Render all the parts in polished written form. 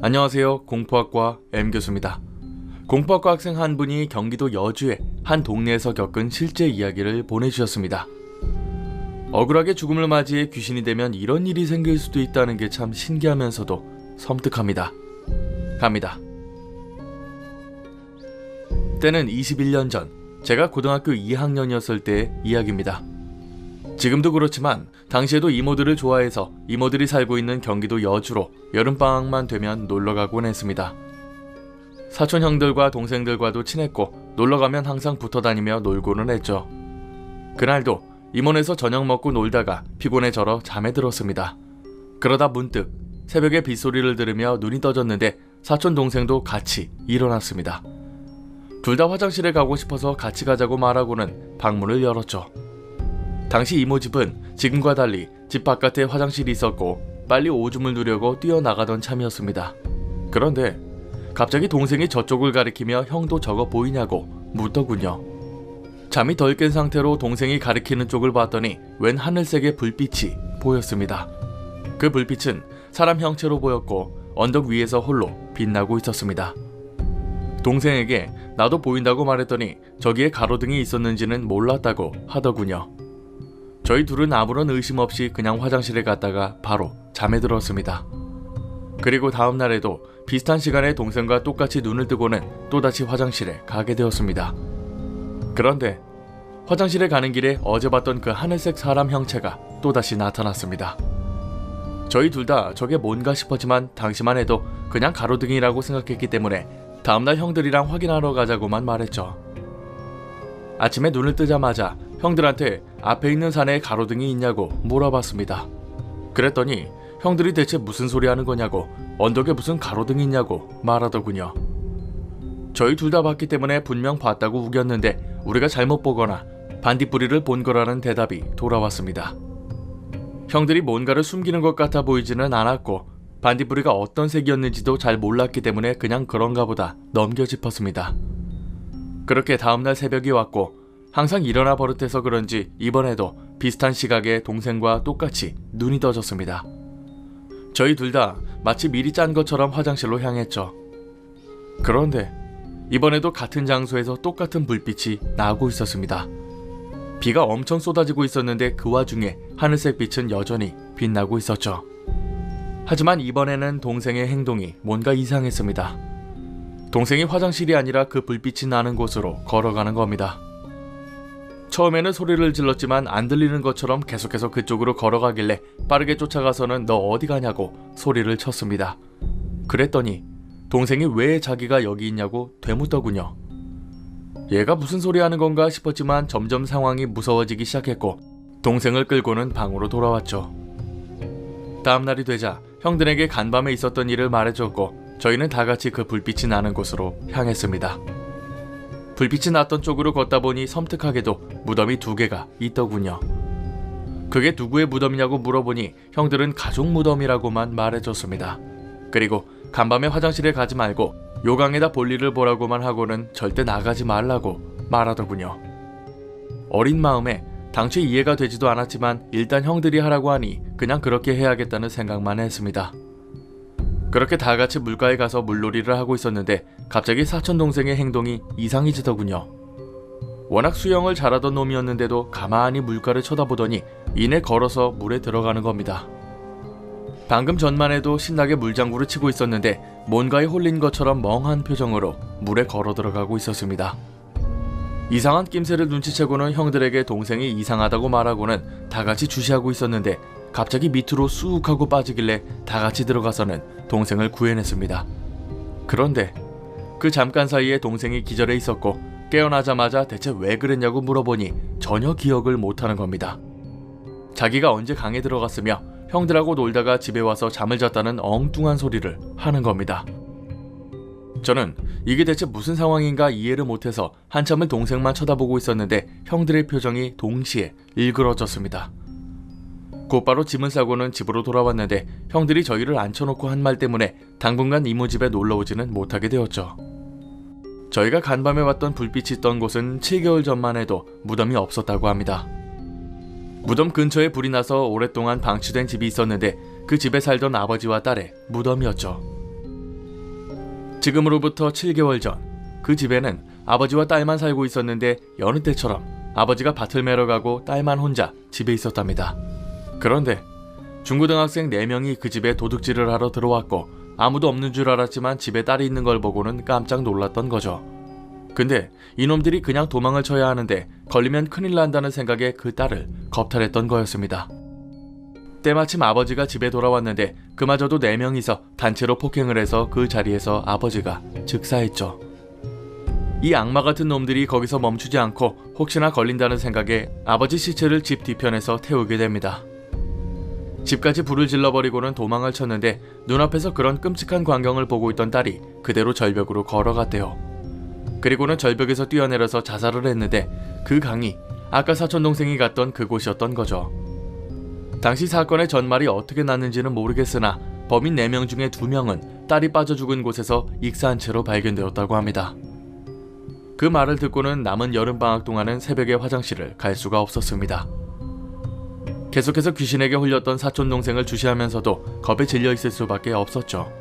안녕하세요. 공포학과 M교수입니다. 공포학과 학생 한 분이 경기도 여주의 한 동네에서 겪은 실제 이야기를 보내주셨습니다. 억울하게 죽음을 맞이해 귀신이 되면 이런 일이 생길 수도 있다는 게 참 신기하면서도 섬뜩합니다. 갑니다. 때는 21년 전, 제가 고등학교 2학년이었을 때의 이야기입니다. 지금도 그렇지만 당시에도 이모들을 좋아해서 이모들이 살고 있는 경기도 여주로 여름방학만 되면 놀러가곤 했습니다. 사촌 형들과 동생들과도 친했고 놀러가면 항상 붙어다니며 놀고는 했죠. 그날도 임원에서 저녁 먹고 놀다가 피곤해 절어 잠에 들었습니다. 그러다 문득 새벽에 빗소리를 들으며 눈이 떠졌는데 사촌 동생도 같이 일어났습니다. 둘 다 화장실에 가고 싶어서 같이 가자고 말하고는 방문을 열었죠. 당시 이모 집은 지금과 달리 집 바깥에 화장실이 있었고 빨리 오줌을 누려고 뛰어나가던 참이었습니다. 그런데 갑자기 동생이 저쪽을 가리키며 형도 저거 보이냐고 묻더군요. 잠이 덜 깬 상태로 동생이 가리키는 쪽을 봤더니 웬 하늘색의 불빛이 보였습니다. 그 불빛은 사람 형체로 보였고 언덕 위에서 홀로 빛나고 있었습니다. 동생에게 나도 보인다고 말했더니 저기에 가로등이 있었는지는 몰랐다고 하더군요. 저희 둘은 아무런 의심 없이 그냥 화장실에 갔다가 바로 잠에 들었습니다. 그리고 다음 날에도 비슷한 시간에 동생과 똑같이 눈을 뜨고는 또다시 화장실에 가게 되었습니다. 그런데 화장실에 가는 길에 어제 봤던 그 하늘색 사람 형체가 또다시 나타났습니다. 저희 둘 다 저게 뭔가 싶었지만 당시만 해도 그냥 가로등이라고 생각했기 때문에 다음날 형들이랑 확인하러 가자고만 말했죠. 아침에 눈을 뜨자마자 형들한테 앞에 있는 산에 가로등이 있냐고 물어봤습니다. 그랬더니 형들이 대체 무슨 소리 하는 거냐고 언덕에 무슨 가로등이 있냐고 말하더군요. 저희 둘 다 봤기 때문에 분명 봤다고 우겼는데 우리가 잘못 보거나 반딧불이를 본 거라는 대답이 돌아왔습니다. 형들이 뭔가를 숨기는 것 같아 보이지는 않았고 반딧불이가 어떤 색이었는지도 잘 몰랐기 때문에 그냥 그런가 보다 넘겨짚었습니다. 그렇게 다음날 새벽이 왔고 항상 일어나 버릇해서 그런지 이번에도 비슷한 시각에 동생과 똑같이 눈이 떠졌습니다. 저희 둘 다 마치 미리 짠 것처럼 화장실로 향했죠. 그런데 이번에도 같은 장소에서 똑같은 불빛이 나고 있었습니다. 비가 엄청 쏟아지고 있었는데 그 와중에 하늘색 빛은 여전히 빛나고 있었죠. 하지만 이번에는 동생의 행동이 뭔가 이상했습니다. 동생이 화장실이 아니라 그 불빛이 나는 곳으로 걸어가는 겁니다. 처음에는 소리를 질렀지만 안 들리는 것처럼 계속해서 그쪽으로 걸어가길래 빠르게 쫓아가서는 너 어디 가냐고 소리를 쳤습니다. 그랬더니 동생이 왜 자기가 여기 있냐고 되묻더군요. 얘가 무슨 소리 하는 건가 싶었지만 점점 상황이 무서워지기 시작했고 동생을 끌고는 방으로 돌아왔죠. 다음날이 되자 형들에게 간밤에 있었던 일을 말해줬고 저희는 다같이 그 불빛이 나는 곳으로 향했습니다. 불빛이 났던 쪽으로 걷다 보니 섬뜩하게도 무덤이 2개가 있더군요. 그게 누구의 무덤이냐고 물어보니 형들은 가족 무덤이라고만 말해줬습니다. 그리고 간밤에 화장실에 가지 말고 요강에다 볼일을 보라고만 하고는 절대 나가지 말라고 말하더군요. 어린 마음에 당최 이해가 되지도 않았지만 일단 형들이 하라고 하니 그냥 그렇게 해야겠다는 생각만 했습니다. 그렇게 다같이 물가에 가서 물놀이를 하고 있었는데 갑자기 사촌동생의 행동이 이상해지더군요. 워낙 수영을 잘하던 놈이었는데도 가만히 물가를 쳐다보더니 이내 걸어서 물에 들어가는 겁니다. 방금 전만 해도 신나게 물장구를 치고 있었는데 뭔가에 홀린 것처럼 멍한 표정으로 물에 걸어 들어가고 있었습니다. 이상한 낌새를 눈치채고는 형들에게 동생이 이상하다고 말하고는 다같이 주시하고 있었는데 갑자기 밑으로 쑥 하고 빠지길래 다같이 들어가서는 동생을 구해냈습니다. 그런데 그 잠깐 사이에 동생이 기절해 있었고 깨어나자마자 대체 왜 그랬냐고 물어보니 전혀 기억을 못하는 겁니다. 자기가 언제 강에 들어갔으며 형들하고 놀다가 집에 와서 잠을 잤다는 엉뚱한 소리를 하는 겁니다. 저는 이게 대체 무슨 상황인가 이해를 못해서 한참을 동생만 쳐다보고 있었는데 형들의 표정이 동시에 일그러졌습니다. 곧바로 짐을 싸고는 집으로 돌아왔는데 형들이 저희를 앉혀놓고 한 말 때문에 당분간 이모 집에 놀러오지는 못하게 되었죠. 저희가 간밤에 봤던 불빛이 있던 곳은 7개월 전만 해도 무덤이 없었다고 합니다. 무덤 근처에 불이 나서 오랫동안 방치된 집이 있었는데 그 집에 살던 아버지와 딸의 무덤이었죠. 지금으로부터 7개월 전 그 집에는 아버지와 딸만 살고 있었는데 여느 때처럼 아버지가 밭을 매러 가고 딸만 혼자 집에 있었답니다. 그런데 중고등학생 4명이 그 집에 도둑질을 하러 들어왔고 아무도 없는 줄 알았지만 집에 딸이 있는 걸 보고는 깜짝 놀랐던 거죠. 근데 이놈들이 그냥 도망을 쳐야 하는데 걸리면 큰일 난다는 생각에 그 딸을 겁탈했던 거였습니다. 때마침 아버지가 집에 돌아왔는데 그마저도 4명이서 단체로 폭행을 해서 그 자리에서 아버지가 즉사했죠. 이 악마 같은 놈들이 거기서 멈추지 않고 혹시나 걸린다는 생각에 아버지 시체를 집 뒤편에서 태우게 됩니다. 집까지 불을 질러버리고는 도망을 쳤는데 눈앞에서 그런 끔찍한 광경을 보고 있던 딸이 그대로 절벽으로 걸어갔대요. 그리고는 절벽에서 뛰어내려서 자살을 했는데 그 강이 아까 사촌동생이 갔던 그곳이었던 거죠. 당시 사건의 전말이 어떻게 났는지는 모르겠으나 범인 4명 중에 2명은 딸이 빠져 죽은 곳에서 익사한 채로 발견되었다고 합니다. 그 말을 듣고는 남은 여름방학 동안은 새벽에 화장실을 갈 수가 없었습니다. 계속해서 귀신에게 홀렸던 사촌동생을 주시하면서도 겁에 질려 있을 수밖에 없었죠.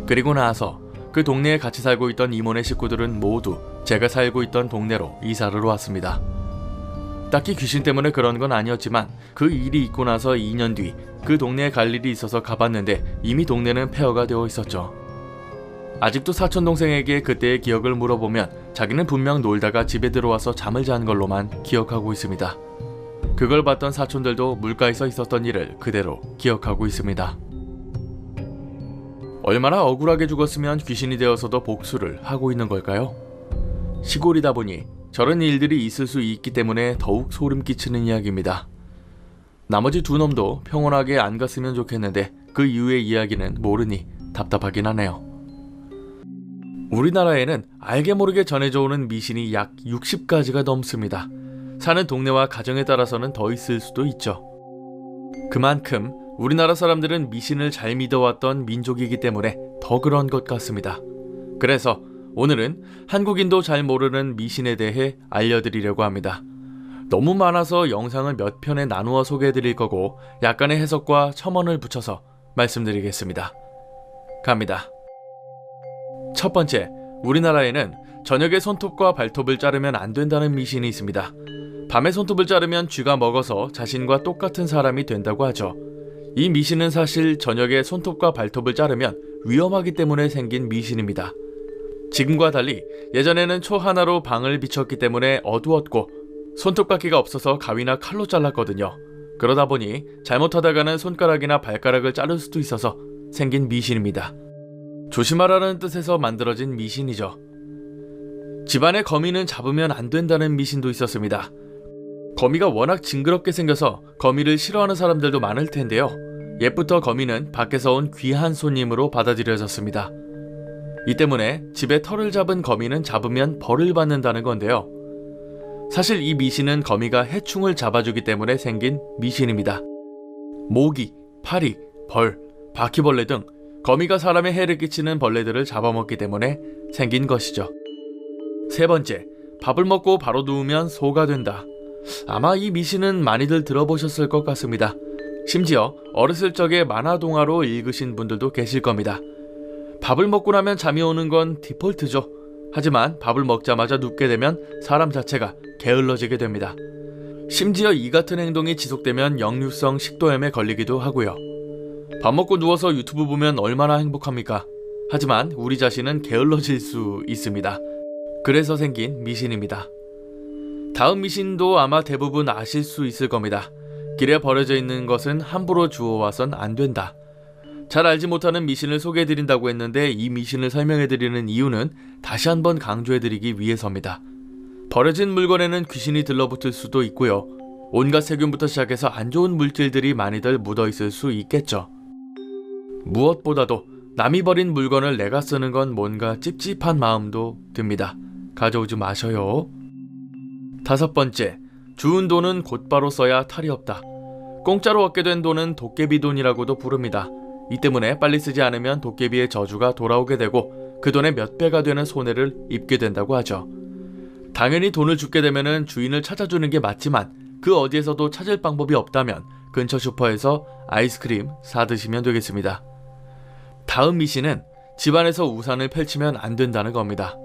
그리고 나서 그 동네에 같이 살고 있던 이모네 식구들은 모두 제가 살고 있던 동네로 이사를 왔습니다. 딱히 귀신 때문에 그런 건 아니었지만 그 일이 있고 나서 2년 뒤 그 동네에 갈 일이 있어서 가봤는데 이미 동네는 폐허가 되어 있었죠. 아직도 사촌동생에게 그때의 기억을 물어보면 자기는 분명 놀다가 집에 들어와서 잠을 잔 걸로만 기억하고 있습니다. 그걸 봤던 사촌들도 물가에서 있었던 일을 그대로 기억하고 있습니다. 얼마나 억울하게 죽었으면 귀신이 되어서도 복수를 하고 있는 걸까요? 시골이다 보니 저런 일들이 있을 수 있기 때문에 더욱 소름 끼치는 이야기입니다. 나머지 2놈도 평온하게 안 갔으면 좋겠는데 그 이후의 이야기는 모르니 답답하긴 하네요. 우리나라에는 알게 모르게 전해져 오는 미신이 약 60가지가 넘습니다. 사는 동네와 가정에 따라서는 더 있을 수도 있죠. 그만큼 우리나라 사람들은 미신을 잘 믿어왔던 민족이기 때문에 더 그런 것 같습니다. 그래서 오늘은 한국인도 잘 모르는 미신에 대해 알려드리려고 합니다. 너무 많아서 영상을 몇 편에 나누어 소개해드릴 거고 약간의 해석과 첨언을 붙여서 말씀드리겠습니다. 갑니다. 첫 번째, 우리나라에는 저녁에 손톱과 발톱을 자르면 안 된다는 미신이 있습니다. 밤에 손톱을 자르면 쥐가 먹어서 자신과 똑같은 사람이 된다고 하죠. 이 미신은 사실 저녁에 손톱과 발톱을 자르면 위험하기 때문에 생긴 미신입니다. 지금과 달리 예전에는 초 하나로 방을 비췄기 때문에 어두웠고 손톱깎이가 없어서 가위나 칼로 잘랐거든요. 그러다 보니 잘못하다가는 손가락이나 발가락을 자를 수도 있어서 생긴 미신입니다. 조심하라는 뜻에서 만들어진 미신이죠. 집안에 거미는 잡으면 안 된다는 미신도 있었습니다. 거미가 워낙 징그럽게 생겨서 거미를 싫어하는 사람들도 많을 텐데요. 옛부터 거미는 밖에서 온 귀한 손님으로 받아들여졌습니다. 이 때문에 집에 털을 잡은 거미는 잡으면 벌을 받는다는 건데요. 사실 이 미신은 거미가 해충을 잡아주기 때문에 생긴 미신입니다. 모기, 파리, 벌, 바퀴벌레 등 거미가 사람에 해를 끼치는 벌레들을 잡아먹기 때문에 생긴 것이죠. 세 번째, 밥을 먹고 바로 누우면 소가 된다. 아마 이 미신은 많이들 들어보셨을 것 같습니다. 심지어 어렸을 적에 만화 동화로 읽으신 분들도 계실 겁니다. 밥을 먹고 나면 잠이 오는 건 디폴트죠. 하지만 밥을 먹자마자 눕게 되면 사람 자체가 게을러지게 됩니다. 심지어 이 같은 행동이 지속되면 역류성 식도염에 걸리기도 하고요. 밥 먹고 누워서 유튜브 보면 얼마나 행복합니까? 하지만 우리 자신은 게을러질 수 있습니다. 그래서 생긴 미신입니다. 다음 미신도 아마 대부분 아실 수 있을 겁니다. 길에 버려져 있는 것은 함부로 주워와선 안 된다. 잘 알지 못하는 미신을 소개해드린다고 했는데 이 미신을 설명해드리는 이유는 다시 한번 강조해드리기 위해서입니다. 버려진 물건에는 귀신이 들러붙을 수도 있고요. 온갖 세균부터 시작해서 안 좋은 물질들이 많이들 묻어있을 수 있겠죠. 무엇보다도 남이 버린 물건을 내가 쓰는 건 뭔가 찝찝한 마음도 듭니다. 가져오지 마셔요. 다섯 번째, 주운 돈은 곧바로 써야 탈이 없다. 공짜로 얻게 된 돈은 도깨비 돈이라고도 부릅니다. 이 때문에 빨리 쓰지 않으면 도깨비의 저주가 돌아오게 되고 그 돈의 몇 배가 되는 손해를 입게 된다고 하죠. 당연히 돈을 줍게 되면 주인을 찾아주는 게 맞지만 그 어디에서도 찾을 방법이 없다면 근처 슈퍼에서 아이스크림 사드시면 되겠습니다. 다음 미신은 집안에서 우산을 펼치면 안 된다는 겁니다.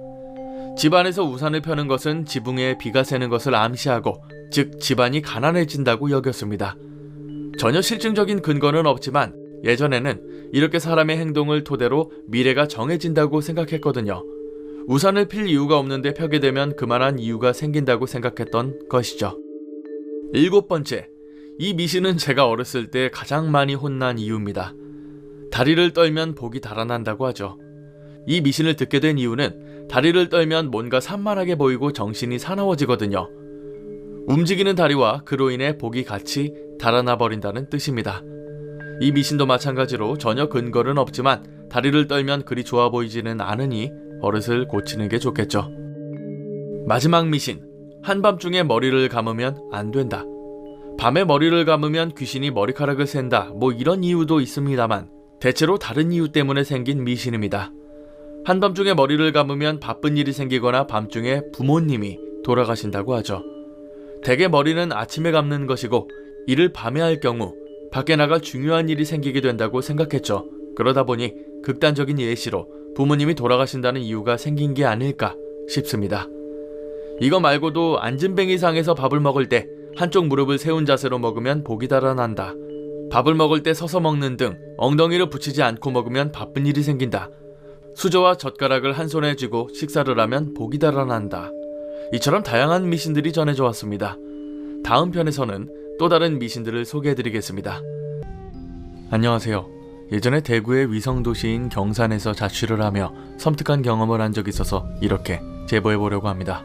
집안에서 우산을 펴는 것은 지붕에 비가 새는 것을 암시하고, 즉 집안이 가난해진다고 여겼습니다. 전혀 실증적인 근거는 없지만 예전에는 이렇게 사람의 행동을 토대로 미래가 정해진다고 생각했거든요. 우산을 필 이유가 없는데 펴게 되면 그만한 이유가 생긴다고 생각했던 것이죠. 7번째, 이 미신은 제가 어렸을 때 가장 많이 혼난 이유입니다. 다리를 떨면 복이 달아난다고 하죠. 이 미신을 듣게 된 이유는 다리를 떨면 뭔가 산만하게 보이고 정신이 사나워지거든요. 움직이는 다리와 그로 인해 복이 같이 달아나 버린다는 뜻입니다. 이 미신도 마찬가지로 전혀 근거는 없지만 다리를 떨면 그리 좋아 보이지는 않으니 버릇을 고치는 게 좋겠죠. 마지막 미신, 한밤중에 머리를 감으면 안 된다. 밤에 머리를 감으면 귀신이 머리카락을 샌다, 뭐 이런 이유도 있습니다만 대체로 다른 이유 때문에 생긴 미신입니다. 한밤중에 머리를 감으면 바쁜 일이 생기거나 밤중에 부모님이 돌아가신다고 하죠. 대개 머리는 아침에 감는 것이고 이를 밤에 할 경우 밖에 나갈 중요한 일이 생기게 된다고 생각했죠. 그러다 보니 극단적인 예시로 부모님이 돌아가신다는 이유가 생긴 게 아닐까 싶습니다. 이거 말고도 앉은뱅이상에서 밥을 먹을 때 한쪽 무릎을 세운 자세로 먹으면 복이 달아난다. 밥을 먹을 때 서서 먹는 등 엉덩이를 붙이지 않고 먹으면 바쁜 일이 생긴다. 수저와 젓가락을 한 손에 쥐고 식사를 하면 복이 달아난다. 이처럼 다양한 미신들이 전해져 왔습니다. 다음 편에서는 또 다른 미신들을 소개해드리겠습니다. 안녕하세요. 예전에 대구의 위성도시인 경산에서 자취를 하며 섬뜩한 경험을 한 적이 있어서 이렇게 제보해보려고 합니다.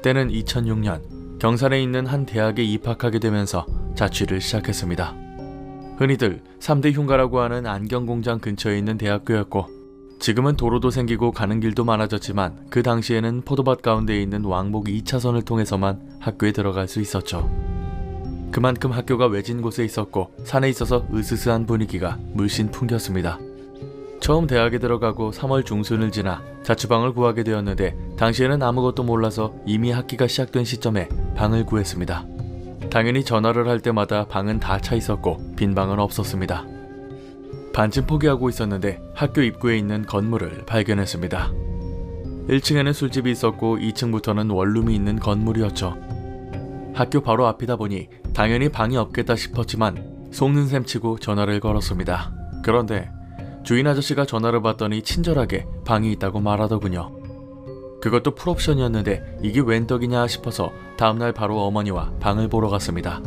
때는 2006년 경산에 있는 한 대학에 입학하게 되면서 자취를 시작했습니다. 흔히들 3대 흉가라고 하는 안경공장 근처에 있는 대학교였고, 지금은 도로도 생기고 가는 길도 많아졌지만 그 당시에는 포도밭 가운데 있는 왕복 2차선을 통해서만 학교에 들어갈 수 있었죠. 그만큼 학교가 외진 곳에 있었고 산에 있어서 으스스한 분위기가 물씬 풍겼습니다. 처음 대학에 들어가고 3월 중순을 지나 자취방을 구하게 되었는데 당시에는 아무것도 몰라서 이미 학기가 시작된 시점에 방을 구했습니다. 당연히 전화를 할 때마다 방은 다 차 있었고 빈 방은 없었습니다. 반쯤 포기하고 있었는데 학교 입구에 있는 건물을 발견했습니다. 1층에는 술집이 있었고 2층부터는 원룸이 있는 건물이었죠. 학교 바로 앞이다 보니 당연히 방이 없겠다 싶었지만 속는 셈 치고 전화를 걸었습니다. 그런데 주인 아저씨가 전화를 받더니 친절하게 방이 있다고 말하더군요. 그것도 풀옵션이었는데 이게 웬 떡이냐 싶어서 다음날 바로 어머니와 방을 보러 갔습니다.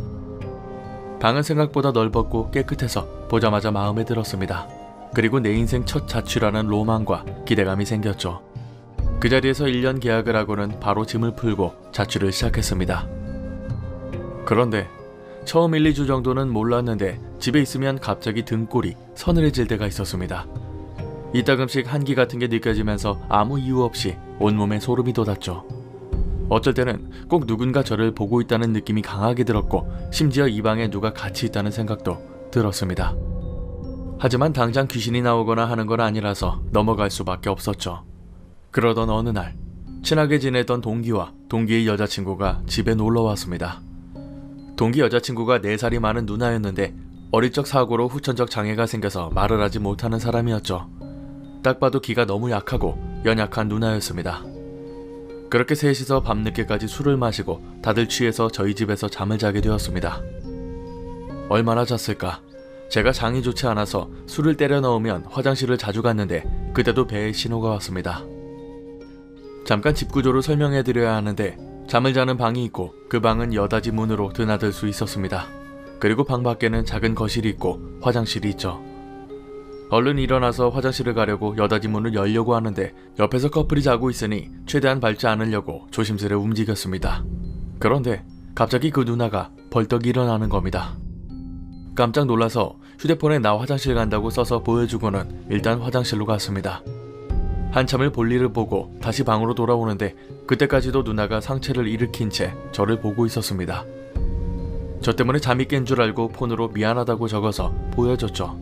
방은 생각보다 넓었고 깨끗해서 보자마자 마음에 들었습니다. 그리고 내 인생 첫 자취라는 로망과 기대감이 생겼죠. 그 자리에서 1년 계약을 하고는 바로 짐을 풀고 자취를 시작했습니다. 그런데 처음 1, 2주 정도는 몰랐는데 집에 있으면 갑자기 등골이 서늘해질 때가 있었습니다. 이따금씩 한기 같은 게 느껴지면서 아무 이유 없이 온몸에 소름이 돋았죠. 어쩔 때는 꼭 누군가 저를 보고 있다는 느낌이 강하게 들었고 심지어 이 방에 누가 같이 있다는 생각도 들었습니다. 하지만 당장 귀신이 나오거나 하는 건 아니라서 넘어갈 수밖에 없었죠. 그러던 어느 날 친하게 지내던 동기와 동기의 여자친구가 집에 놀러 왔습니다. 동기 여자친구가 4살이 많은 누나였는데 어릴 적 사고로 후천적 장애가 생겨서 말을 하지 못하는 사람이었죠. 딱 봐도 기가 너무 약하고 연약한 누나였습니다. 그렇게 셋이서 밤늦게까지 술을 마시고 다들 취해서 저희 집에서 잠을 자게 되었습니다. 얼마나 잤을까? 제가 장이 좋지 않아서 술을 때려 넣으면 화장실을 자주 갔는데 그때도 배에 신호가 왔습니다. 잠깐 집 구조를 설명해드려야 하는데 잠을 자는 방이 있고 그 방은 여닫이 문으로 드나들 수 있었습니다. 그리고 방 밖에는 작은 거실이 있고 화장실이 있죠. 얼른 일어나서 화장실을 가려고 여닫이 문을 열려고 하는데 옆에서 커플이 자고 있으니 최대한 밟지 않으려고 조심스레 움직였습니다. 그런데 갑자기 그 누나가 벌떡 일어나는 겁니다. 깜짝 놀라서 휴대폰에 나 화장실 간다고 써서 보여주고는 일단 화장실로 갔습니다. 한참을 볼일을 보고 다시 방으로 돌아오는데 그때까지도 누나가 상체를 일으킨 채 저를 보고 있었습니다. 저 때문에 잠이 깬 줄 알고 폰으로 미안하다고 적어서 보여줬죠.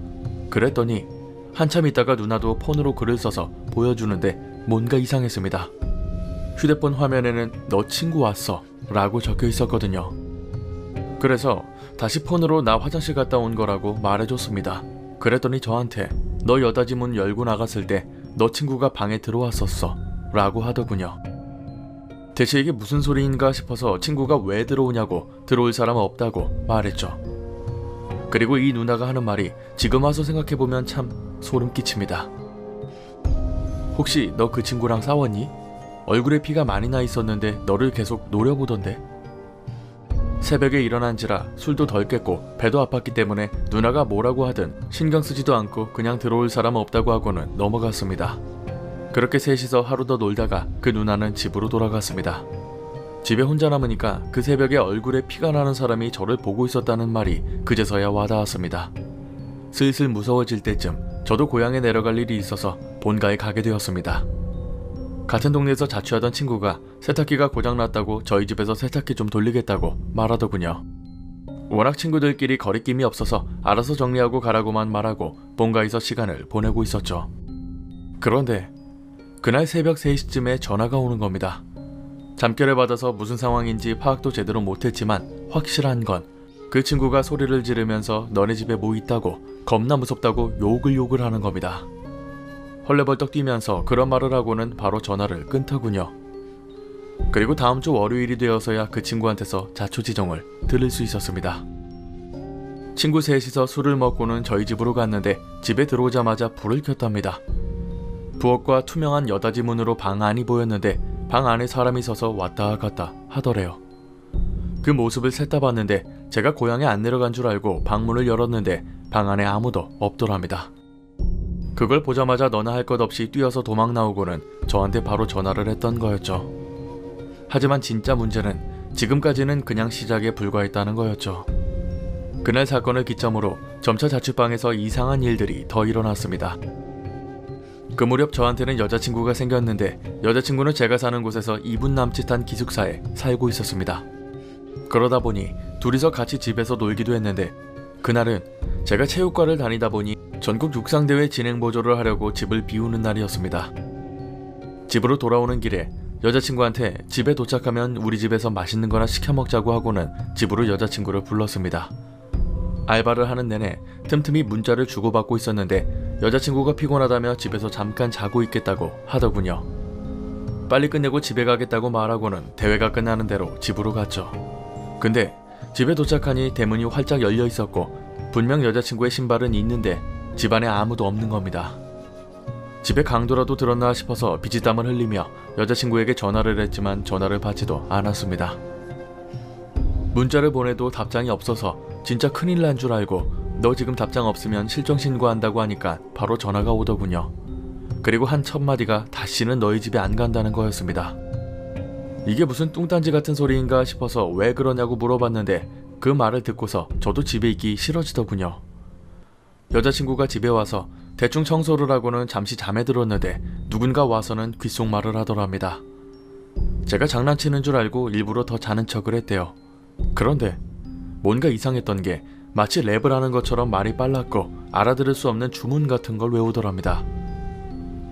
그랬더니 한참 있다가 누나도 폰으로 글을 써서 보여주는데 뭔가 이상했습니다. 휴대폰 화면에는 너 친구 왔어 라고 적혀 있었거든요. 그래서 다시 폰으로 나 화장실 갔다 온 거라고 말해줬습니다. 그랬더니 저한테 너 여닫이 문 열고 나갔을 때 너 친구가 방에 들어왔었어 라고 하더군요. 대체 이게 무슨 소리인가 싶어서 친구가 왜 들어오냐고 들어올 사람 없다고 말했죠. 그리고 이 누나가 하는 말이 지금 와서 생각해보면 참 소름 끼칩니다. 혹시 너 그 친구랑 싸웠니? 얼굴에 피가 많이 나 있었는데 너를 계속 노려보던데? 새벽에 일어난지라 술도 덜 깼고 배도 아팠기 때문에 누나가 뭐라고 하든 신경 쓰지도 않고 그냥 들어올 사람 없다고 하고는 넘어갔습니다. 그렇게 셋이서 하루 더 놀다가 그 누나는 집으로 돌아갔습니다. 집에 혼자 남으니까 그 새벽에 얼굴에 피가 나는 사람이 저를 보고 있었다는 말이 그제서야 와닿았습니다. 슬슬 무서워질 때쯤 저도 고향에 내려갈 일이 있어서 본가에 가게 되었습니다. 같은 동네에서 자취하던 친구가 세탁기가 고장났다고 저희 집에서 세탁기 좀 돌리겠다고 말하더군요. 워낙 친구들끼리 거리낌이 없어서 알아서 정리하고 가라고만 말하고 본가에서 시간을 보내고 있었죠. 그런데 그날 새벽 3시쯤에 전화가 오는 겁니다. 잠결에 받아서 무슨 상황인지 파악도 제대로 못했지만 확실한 건 그 친구가 소리를 지르면서 너네 집에 뭐 있다고 겁나 무섭다고 욕을 하는 겁니다. 헐레벌떡 뛰면서 그런 말을 하고는 바로 전화를 끊더군요. 그리고 다음 주 월요일이 되어서야 그 친구한테서 자초지종을 들을 수 있었습니다. 친구 셋이서 술을 먹고는 저희 집으로 갔는데 집에 들어오자마자 불을 켰답니다. 부엌과 투명한 여닫이 문으로 방 안이 보였는데 방 안에 사람이 서서 왔다 갔다 하더래요. 그 모습을 셋다 봤는데 제가 고향에 안 내려간 줄 알고 방문을 열었는데 방 안에 아무도 없더랍니다. 그걸 보자마자 너나 할 것 없이 뛰어서 도망 나오고는 저한테 바로 전화를 했던 거였죠. 하지만 진짜 문제는 지금까지는 그냥 시작에 불과했다는 거였죠. 그날 사건을 기점으로 점차 자취방에서 이상한 일들이 더 일어났습니다. 그 무렵 저한테는 여자친구가 생겼는데 여자친구는 제가 사는 곳에서 2분 남짓한 기숙사에 살고 있었습니다. 그러다 보니 둘이서 같이 집에서 놀기도 했는데 그날은 제가 체육과를 다니다 보니 전국 육상대회 진행 보조를 하려고 집을 비우는 날이었습니다. 집으로 돌아오는 길에 여자친구한테 집에 도착하면 우리 집에서 맛있는 거나 시켜 먹자고 하고는 집으로 여자친구를 불렀습니다. 알바를 하는 내내 틈틈이 문자를 주고받고 있었는데 여자친구가 피곤하다며 집에서 잠깐 자고 있겠다고 하더군요. 빨리 끝내고 집에 가겠다고 말하고는 대회가 끝나는 대로 집으로 갔죠. 근데 집에 도착하니 대문이 활짝 열려 있었고 분명 여자친구의 신발은 있는데 집안에 아무도 없는 겁니다. 집에 강도라도 들었나 싶어서 비지땀을 흘리며 여자친구에게 전화를 했지만 전화를 받지도 않았습니다. 문자를 보내도 답장이 없어서 진짜 큰일 난 줄 알고 너 지금 답장 없으면 실종 신고한다고 하니까 바로 전화가 오더군요. 그리고 한 첫 마디가 다시는 너희 집에 안 간다는 거였습니다. 이게 무슨 뚱딴지 같은 소리인가 싶어서 왜 그러냐고 물어봤는데 그 말을 듣고서 저도 집에 있기 싫어지더군요. 여자친구가 집에 와서 대충 청소를 하고는 잠시 잠에 들었는데 누군가 와서는 귓속말을 하더랍니다. 제가 장난치는 줄 알고 일부러 더 자는 척을 했대요. 그런데 뭔가 이상했던 게 마치 랩을 하는 것처럼 말이 빨랐고 알아들을 수 없는 주문 같은 걸 외우더랍니다.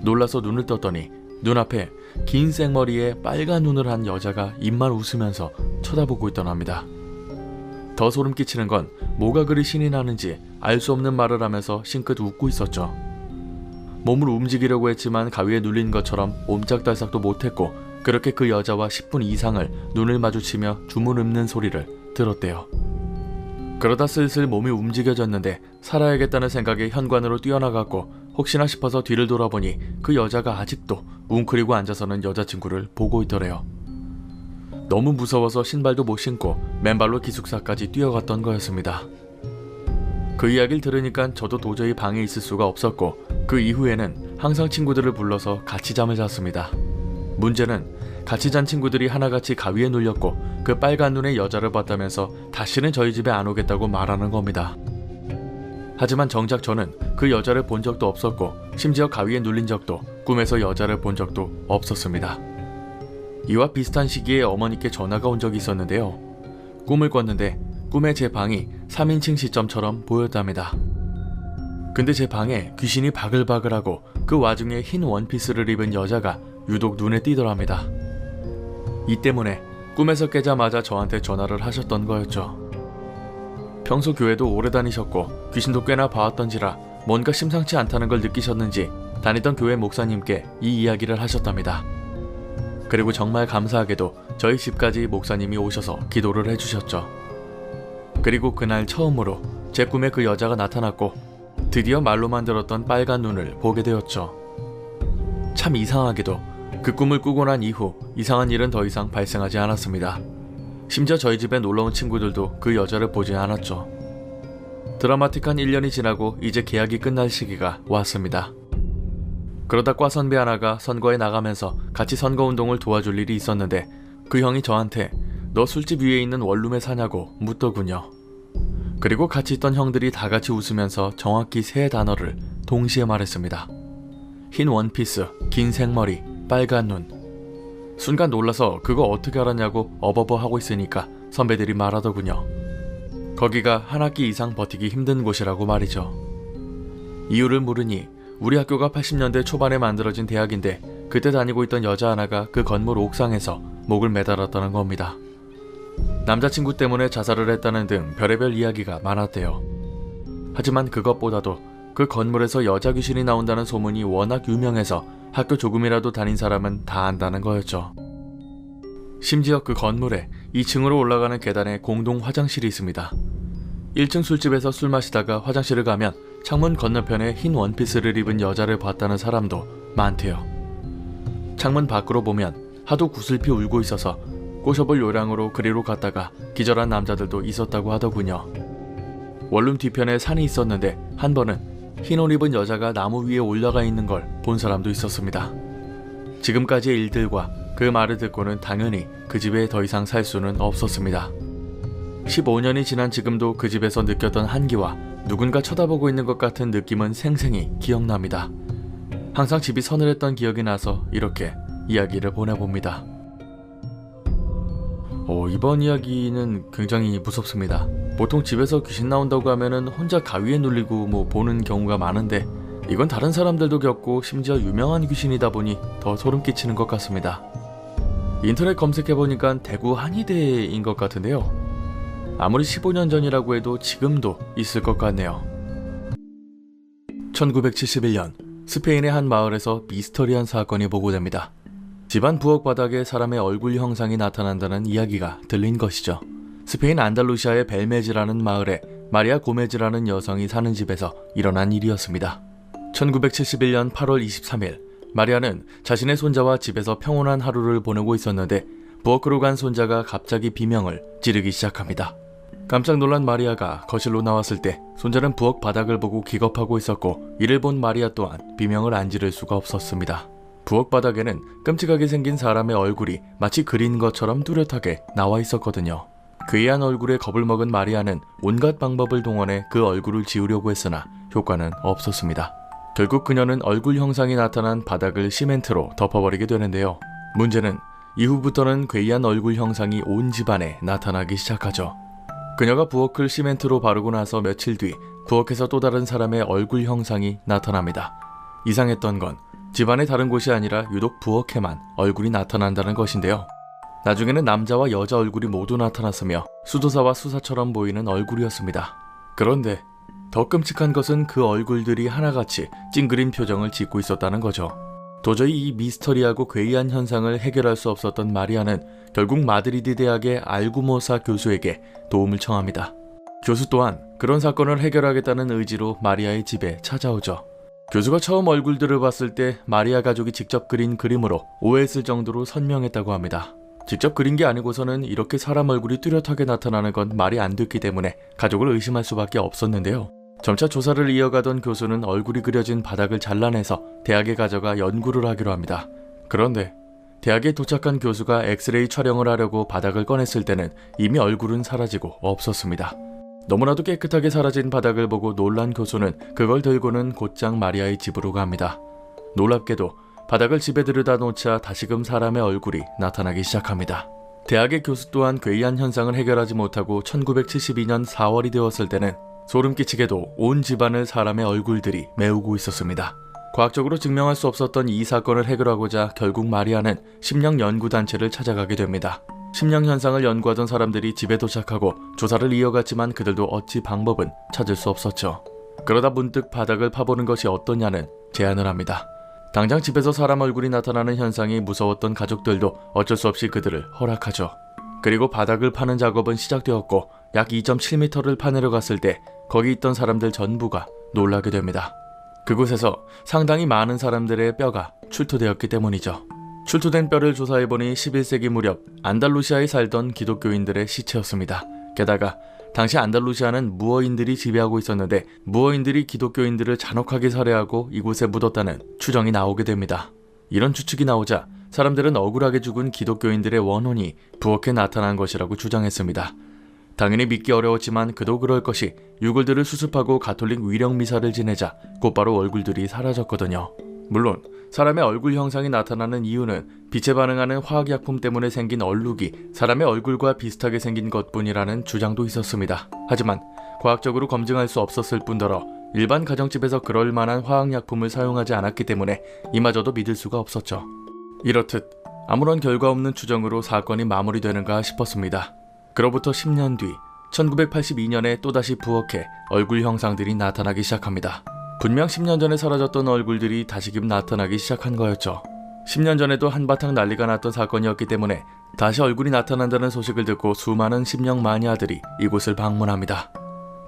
놀라서 눈을 떴더니 눈앞에 긴 생머리에 빨간 눈을 한 여자가 입만 웃으면서 쳐다보고 있더랍니다. 더 소름 끼치는 건 뭐가 그리 신이 나는지 알 수 없는 말을 하면서 싱긋 웃고 있었죠. 몸을 움직이려고 했지만 가위에 눌린 것처럼 옴짝달싹도 못했고 그렇게 그 여자와 10분 이상을 눈을 마주치며 주문 읊는 소리를 들었대요. 그러다 슬슬 몸이 움직여졌는데 살아야겠다는 생각에 현관으로 뛰어나갔고 혹시나 싶어서 뒤를 돌아보니 그 여자가 아직도 웅크리고 앉아서는 여자친구를 보고 있더래요. 너무 무서워서 신발도 못 신고 맨발로 기숙사까지 뛰어갔던 거였습니다. 그 이야기를 들으니까 저도 도저히 방에 있을 수가 없었고 그 이후에는 항상 친구들을 불러서 같이 잠을 잤습니다. 문제는 같이 잔 친구들이 하나같이 가위에 눌렸고 그 빨간 눈의 여자를 봤다면서 다시는 저희 집에 안 오겠다고 말하는 겁니다. 하지만 정작 저는 그 여자를 본 적도 없었고 심지어 가위에 눌린 적도 꿈에서 여자를 본 적도 없었습니다. 이와 비슷한 시기에 어머니께 전화가 온 적이 있었는데요. 꿈을 꿨는데 꿈에 제 방이 3인칭 시점처럼 보였답니다. 근데 제 방에 귀신이 바글바글하고 그 와중에 흰 원피스를 입은 여자가 유독 눈에 띄더랍니다. 이 때문에 꿈에서 깨자마자 저한테 전화를 하셨던 거였죠. 평소 교회도 오래 다니셨고 귀신도 꽤나 봐왔던지라 뭔가 심상치 않다는 걸 느끼셨는지 다니던 교회 목사님께 이 이야기를 하셨답니다. 그리고 정말 감사하게도 저희 집까지 목사님이 오셔서 기도를 해주셨죠. 그리고 그날 처음으로 제 꿈에 그 여자가 나타났고 드디어 말로만 들었던 빨간 눈을 보게 되었죠. 참 이상하게도 그 꿈을 꾸고 난 이후 이상한 일은 더 이상 발생하지 않았습니다. 심지어 저희 집에 놀러온 친구들도 그 여자를 보지 않았죠. 드라마틱한 1년이 지나고 이제 계약이 끝날 시기가 왔습니다. 그러다 과 선배 하나가 선거에 나가면서 같이 선거운동을 도와줄 일이 있었는데 그 형이 저한테 너 술집 위에 있는 원룸에 사냐고 묻더군요. 그리고 같이 있던 형들이 다 같이 웃으면서 정확히 3단어를 동시에 말했습니다. 흰 원피스, 긴 생머리, 빨간 눈. 순간 놀라서 그거 어떻게 알았냐고 어버버 하고 있으니까 선배들이 말하더군요. 거기가 한 학기 이상 버티기 힘든 곳이라고 말이죠. 이유를 물으니 우리 학교가 80년대 초반에 만들어진 대학인데 그때 다니고 있던 여자 하나가 그 건물 옥상에서 목을 매달았다는 겁니다. 남자친구 때문에 자살을 했다는 등 별의별 이야기가 많았대요. 하지만 그것보다도 그 건물에서 여자 귀신이 나온다는 소문이 워낙 유명해서 학교 조금이라도 다닌 사람은 다 안다는 거였죠. 심지어 그 건물에 2층으로 올라가는 계단에 공동 화장실이 있습니다. 1층 술집에서 술 마시다가 화장실을 가면 창문 건너편에 흰 원피스를 입은 여자를 봤다는 사람도 많대요. 창문 밖으로 보면 하도 구슬피 울고 있어서 꼬셔볼 요량으로 그리로 갔다가 기절한 남자들도 있었다고 하더군요. 원룸 뒤편에 산이 있었는데 한 번은 흰 옷 입은 여자가 나무 위에 올라가 있는 걸 본 사람도 있었습니다. 지금까지의 일들과 그 말을 듣고는 당연히 그 집에 더 이상 살 수는 없었습니다. 15년이 지난 지금도 그 집에서 느꼈던 한기와 누군가 쳐다보고 있는 것 같은 느낌은 생생히 기억납니다. 항상 집이 서늘했던 기억이 나서 이렇게 이야기를 보내봅니다. 이번 이야기는 굉장히 무섭습니다. 보통 집에서 귀신 나온다고 하면은 혼자 가위에 눌리고 보는 경우가 많은데 이건 다른 사람들도 겪고 심지어 유명한 귀신이다 보니 더 소름 끼치는 것 같습니다. 인터넷 검색해보니까 대구 한의대인 것 같은데요. 아무리 15년 전이라고 해도 지금도 있을 것 같네요. 1971년 스페인의 한 마을에서 미스터리한 사건이 보고됩니다. 집안 부엌 바닥에 사람의 얼굴 형상이 나타난다는 이야기가 들린 것이죠. 스페인 안달루시아의 벨메즈라는 마을에 마리아 고메즈라는 여성이 사는 집에서 일어난 일이었습니다. 1971년 8월 23일 마리아는 자신의 손자와 집에서 평온한 하루를 보내고 있었는데 부엌으로 간 손자가 갑자기 비명을 지르기 시작합니다. 깜짝 놀란 마리아가 거실로 나왔을 때 손자는 부엌 바닥을 보고 기겁하고 있었고 이를 본 마리아 또한 비명을 안 지를 수가 없었습니다. 부엌 바닥에는 끔찍하게 생긴 사람의 얼굴이 마치 그린 것처럼 뚜렷하게 나와 있었거든요. 괴이한 얼굴에 겁을 먹은 마리아는 온갖 방법을 동원해 그 얼굴을 지우려고 했으나 효과는 없었습니다. 결국 그녀는 얼굴 형상이 나타난 바닥을 시멘트로 덮어버리게 되는데요. 문제는 이후부터는 괴이한 얼굴 형상이 온 집안에 나타나기 시작하죠. 그녀가 부엌을 시멘트로 바르고 나서 며칠 뒤 부엌에서 또 다른 사람의 얼굴 형상이 나타납니다. 이상했던 건 집안의 다른 곳이 아니라 유독 부엌에만 얼굴이 나타난다는 것인데요. 나중에는 남자와 여자 얼굴이 모두 나타났으며 수도사와 수사처럼 보이는 얼굴이었습니다. 그런데 더 끔찍한 것은 그 얼굴들이 하나같이 찡그린 표정을 짓고 있었다는 거죠. 도저히 이 미스터리하고 괴이한 현상을 해결할 수 없었던 마리아는 결국 마드리드 대학의 알구모사 교수에게 도움을 청합니다. 교수 또한 그런 사건을 해결하겠다는 의지로 마리아의 집에 찾아오죠. 교수가 처음 얼굴들을 봤을 때 마리아 가족이 직접 그린 그림으로 오해했을 정도로 선명했다고 합니다. 직접 그린 게 아니고서는 이렇게 사람 얼굴이 뚜렷하게 나타나는 건 말이 안 됐기 때문에 가족을 의심할 수밖에 없었는데요. 점차 조사를 이어가던 교수는 얼굴이 그려진 바닥을 잘라내서 대학에 가져가 연구를 하기로 합니다. 그런데 대학에 도착한 교수가 엑스레이 촬영을 하려고 바닥을 꺼냈을 때는 이미 얼굴은 사라지고 없었습니다. 너무나도 깨끗하게 사라진 바닥을 보고 놀란 교수는 그걸 들고는 곧장 마리아의 집으로 갑니다. 놀랍게도 바닥을 집에 들여다 놓자 다시금 사람의 얼굴이 나타나기 시작합니다. 대학의 교수 또한 괴이한 현상을 해결하지 못하고 1972년 4월이 되었을 때는 소름 끼치게도 온 집안을 사람의 얼굴들이 메우고 있었습니다. 과학적으로 증명할 수 없었던 이 사건을 해결하고자 결국 마리아는 심령 연구단체를 찾아가게 됩니다. 심령 현상을 연구하던 사람들이 집에 도착하고 조사를 이어갔지만 그들도 어찌 방법은 찾을 수 없었죠. 그러다 문득 바닥을 파보는 것이 어떠냐는 제안을 합니다. 당장 집에서 사람 얼굴이 나타나는 현상이 무서웠던 가족들도 어쩔 수 없이 그들을 허락하죠. 그리고 바닥을 파는 작업은 시작되었고 약 2.7m를 파내려 갔을 때 거기 있던 사람들 전부가 놀라게 됩니다. 그곳에서 상당히 많은 사람들의 뼈가 출토되었기 때문이죠. 출토된 뼈를 조사해보니 11세기 무렵 안달루시아에 살던 기독교인들의 시체였습니다. 게다가 당시 안달루시아는 무어인들이 지배하고 있었는데 무어인들이 기독교인들을 잔혹하게 살해하고 이곳에 묻었다는 추정이 나오게 됩니다. 이런 추측이 나오자 사람들은 억울하게 죽은 기독교인들의 원혼이 부엌에 나타난 것이라고 주장했습니다. 당연히 믿기 어려웠지만 그도 그럴 것이 유골들을 수습하고 가톨릭 위령 미사를 지내자 곧바로 얼굴들이 사라졌거든요. 물론 사람의 얼굴 형상이 나타나는 이유는 빛에 반응하는 화학약품 때문에 생긴 얼룩이 사람의 얼굴과 비슷하게 생긴 것뿐이라는 주장도 있었습니다. 하지만 과학적으로 검증할 수 없었을 뿐더러 일반 가정집에서 그럴 만한 화학약품을 사용하지 않았기 때문에 이마저도 믿을 수가 없었죠. 이렇듯 아무런 결과 없는 추정으로 사건이 마무리되는가 싶었습니다. 그로부터 10년 뒤 1982년에 또다시 부엌에 얼굴 형상들이 나타나기 시작합니다. 분명 10년 전에 사라졌던 얼굴들이 다시금 나타나기 시작한 거였죠. 10년 전에도 한바탕 난리가 났던 사건이었기 때문에 다시 얼굴이 나타난다는 소식을 듣고 수많은 심령 마니아들이 이곳을 방문합니다.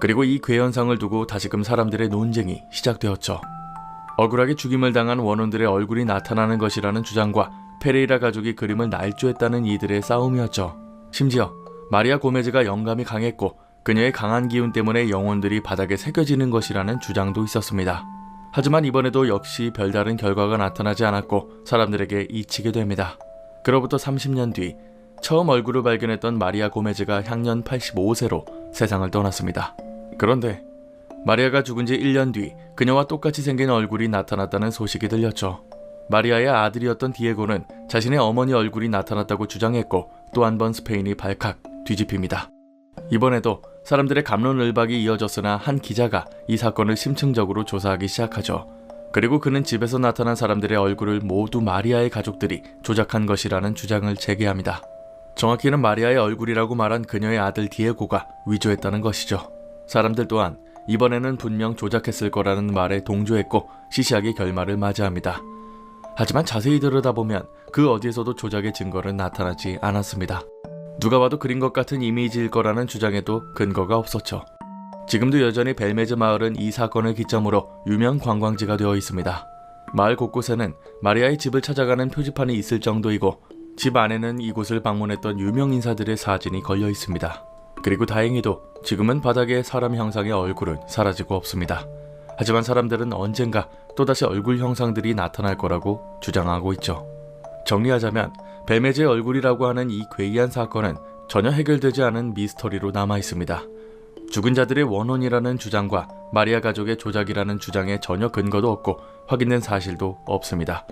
그리고 이 괴현상을 두고 다시금 사람들의 논쟁이 시작되었죠. 억울하게 죽임을 당한 원혼들의 얼굴이 나타나는 것이라는 주장과 페레이라 가족이 그림을 날조했다는 이들의 싸움이었죠. 심지어 마리아 고메즈가 영감이 강했고 그녀의 강한 기운 때문에 영혼들이 바닥에 새겨지는 것이라는 주장도 있었습니다. 하지만 이번에도 역시 별다른 결과가 나타나지 않았고 사람들에게 잊히게 됩니다. 그로부터 30년 뒤 처음 얼굴을 발견했던 마리아 고메즈가 향년 85세로 세상을 떠났습니다. 그런데 마리아가 죽은 지 1년 뒤 그녀와 똑같이 생긴 얼굴이 나타났다는 소식이 들렸죠. 마리아의 아들이었던 디에고는 자신의 어머니 얼굴이 나타났다고 주장했고 또 한 번 스페인이 발칵 뒤집힙니다. 이번에도 사람들의 갑론을박이 이어졌으나 한 기자가 이 사건을 심층적으로 조사하기 시작하죠. 그리고 그는 집에서 나타난 사람들의 얼굴을 모두 마리아의 가족들이 조작한 것이라는 주장을 제기합니다. 정확히는 마리아의 얼굴이라고 말한 그녀의 아들 디에고가 위조했다는 것이죠. 사람들 또한 이번에는 분명 조작했을 거라는 말에 동조했고 시시하게 결말을 맞이합니다. 하지만 자세히 들여다보면 그 어디에서도 조작의 증거는 나타나지 않았습니다. 누가 봐도 그린 것 같은 이미지일 거라는 주장에도 근거가 없었죠. 지금도 여전히 벨메즈 마을은 이 사건을 기점으로 유명 관광지가 되어 있습니다. 마을 곳곳에는 마리아의 집을 찾아가는 표지판이 있을 정도이고 집 안에는 이곳을 방문했던 유명 인사들의 사진이 걸려 있습니다. 그리고 다행히도 지금은 바닥에 사람 형상의 얼굴은 사라지고 없습니다. 하지만 사람들은 언젠가 또다시 얼굴 형상들이 나타날 거라고 주장하고 있죠. 정리하자면 벨메즈의 얼굴이라고 하는 이 괴이한 사건은 전혀 해결되지 않은 미스터리로 남아 있습니다. 죽은 자들의 원혼이라는 주장과 마리아 가족의 조작이라는 주장에 전혀 근거도 없고 확인된 사실도 없습니다.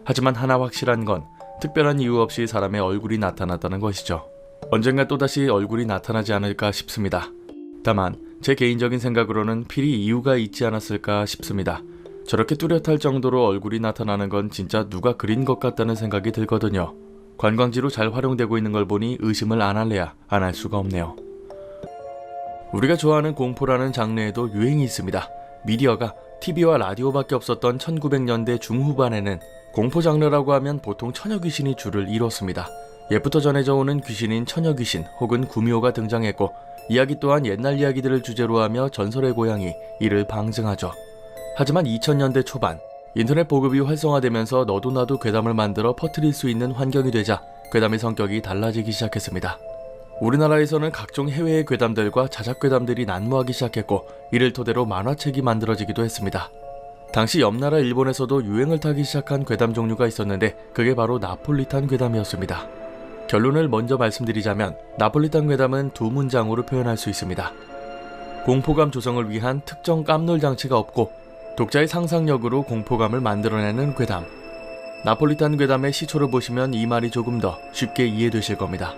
하지만 하나 확실한 건 특별한 이유 없이 사람의 얼굴이 나타났다는 것이죠. 언젠가 또다시 얼굴이 나타나지 않을까 싶습니다. 다만 제 개인적인 생각으로는 필히 이유가 있지 않았을까 싶습니다. 저렇게 뚜렷할 정도로 얼굴이 나타나는 건 진짜 누가 그린 것 같다는 생각이 들거든요. 관광지로 잘 활용되고 있는 걸 보니 의심을 안 할래야 안 할 수가 없네요. 우리가 좋아하는 공포라는 장르에도 유행이 있습니다. 미디어가 TV와 라디오밖에 없었던 1900년대 중후반에는 공포 장르라고 하면 보통 처녀 귀신이 줄을 이뤘습니다. 옛부터 전해져 오는 귀신인 처녀 귀신 혹은 구미호가 등장했고 이야기 또한 옛날 이야기들을 주제로 하며 전설의 고향이 이를 방증하죠. 하지만 2000년대 초반 인터넷 보급이 활성화되면서 너도 나도 괴담을 만들어 퍼뜨릴 수 있는 환경이 되자 괴담의 성격이 달라지기 시작했습니다. 우리나라에서는 각종 해외의 괴담들과 자작 괴담들이 난무하기 시작했고 이를 토대로 만화책이 만들어지기도 했습니다. 당시 옆나라 일본에서도 유행을 타기 시작한 괴담 종류가 있었는데 그게 바로 나폴리탄 괴담이었습니다. 결론을 먼저 말씀드리자면 나폴리탄 괴담은 두 문장으로 표현할 수 있습니다. 공포감 조성을 위한 특정 깜놀 장치가 없고 독자의 상상력으로 공포감을 만들어내는 괴담. 나폴리탄 괴담의 시초를 보시면 이 말이 조금 더 쉽게 이해되실 겁니다.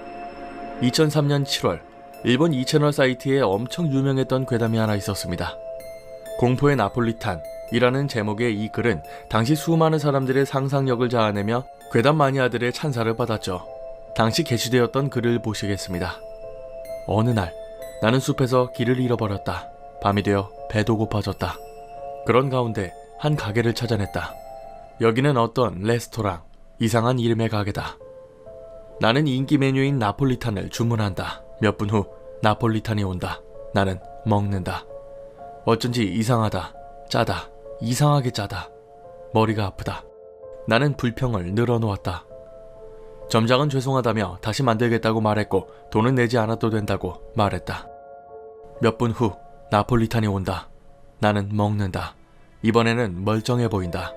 2003년 7월 일본 2채널 사이트에 엄청 유명했던 괴담이 하나 있었습니다. 공포의 나폴리탄이라는 제목의 이 글은 당시 수많은 사람들의 상상력을 자아내며 괴담 마니아들의 찬사를 받았죠. 당시 게시되었던 글을 보시겠습니다. 어느 날 나는 숲에서 길을 잃어버렸다. 밤이 되어 배도 고파졌다. 그런 가운데 한 가게를 찾아냈다. 여기는 어떤 레스토랑, 이상한 이름의 가게다. 나는 인기 메뉴인 나폴리탄을 주문한다. 몇 분 후 나폴리탄이 온다. 나는 먹는다. 어쩐지 이상하다. 짜다. 이상하게 짜다. 머리가 아프다. 나는 불평을 늘어놓았다. 점장은 죄송하다며 다시 만들겠다고 말했고 돈은 내지 않아도 된다고 말했다. 몇 분 후 나폴리탄이 온다. 나는 먹는다. 이번에는 멀쩡해 보인다.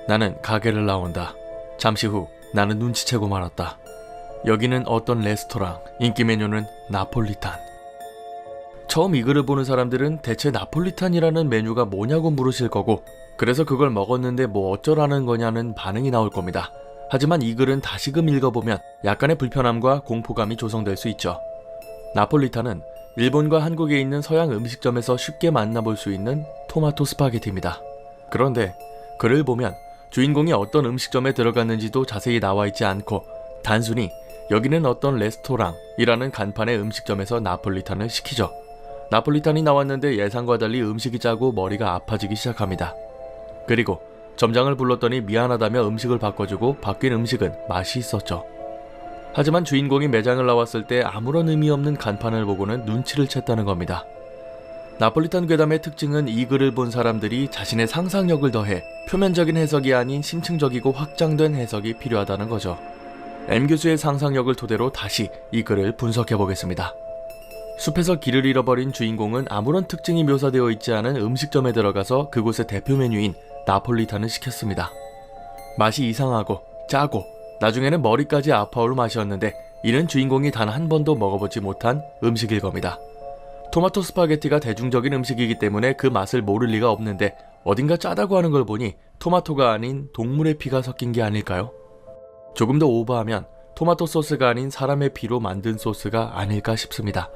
나는 가게를 나온다. 잠시 후 나는 눈치채고 말았다. 여기는 어떤 레스토랑, 인기 메뉴는 나폴리탄. 처음 이 글을 보는 사람들은 대체 나폴리탄이라는 메뉴가 뭐냐고 물으실 거고, 그래서 그걸 먹었는데 뭐 어쩌라는 거냐는 반응이 나올 겁니다. 하지만 이 글은 다시금 읽어보면 약간의 불편함과 공포감이 조성될 수 있죠. 나폴리탄은 일본과 한국에 있는 서양 음식점에서 쉽게 만나볼 수 있는 토마토 스파게티입니다. 그런데 글을 보면 주인공이 어떤 음식점에 들어갔는지도 자세히 나와 있지 않고 단순히 여기는 어떤 레스토랑이라는 간판의 음식점에서 나폴리탄을 시키죠. 나폴리탄이 나왔는데 예상과 달리 음식이 짜고 머리가 아파지기 시작합니다. 그리고 점장을 불렀더니 미안하다며 음식을 바꿔주고 바뀐 음식은 맛이 있었죠. 하지만 주인공이 매장을 나왔을 때 아무런 의미 없는 간판을 보고는 눈치를 챘다는 겁니다. 나폴리탄 괴담의 특징은 이 글을 본 사람들이 자신의 상상력을 더해 표면적인 해석이 아닌 심층적이고 확장된 해석이 필요하다는 거죠. M 교수의 상상력을 토대로 다시 이 글을 분석해 보겠습니다. 숲에서 길을 잃어버린 주인공은 아무런 특징이 묘사되어 있지 않은 음식점에 들어가서 그곳의 대표 메뉴인 나폴리탄을 시켰습니다. 맛이 이상하고 짜고 나중에는 머리까지 아파올 맛이었는데 이는 주인공이 단 한 번도 먹어보지 못한 음식일 겁니다. 토마토 스파게티가 대중적인 음식이기 때문에 그 맛을 모를 리가 없는데 어딘가 짜다고 하는 걸 보니 토마토가 아닌 동물의 피가 섞인 게 아닐까요? 조금 더 오버하면 토마토 소스가 아닌 사람의 피로 만든 소스가 아닐까 싶습니다.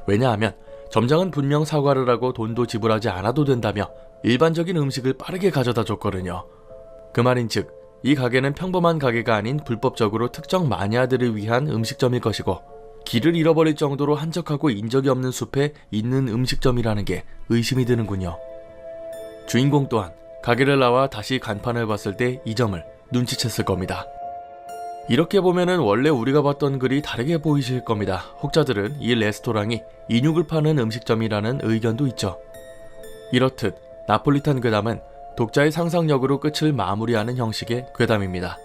왜냐하면 점장은 분명 사과를 하고 돈도 지불하지 않아도 된다며 일반적인 음식을 빠르게 가져다 줬거든요. 그 말인즉 이 가게는 평범한 가게가 아닌 불법적으로 특정 마니아들을 위한 음식점일 것이고 길을 잃어버릴 정도로 한적하고 인적이 없는 숲에 있는 음식점이라는 게 의심이 드는군요. 주인공 또한 가게를 나와 다시 간판을 봤을 때 이 점을 눈치챘을 겁니다. 이렇게 보면은 원래 우리가 봤던 글이 다르게 보이실 겁니다. 혹자들은 이 레스토랑이 인육을 파는 음식점이라는 의견도 있죠. 이렇듯 나폴리탄 괴담은 독자의 상상력으로 끝을 마무리하는 형식의 괴담입니다.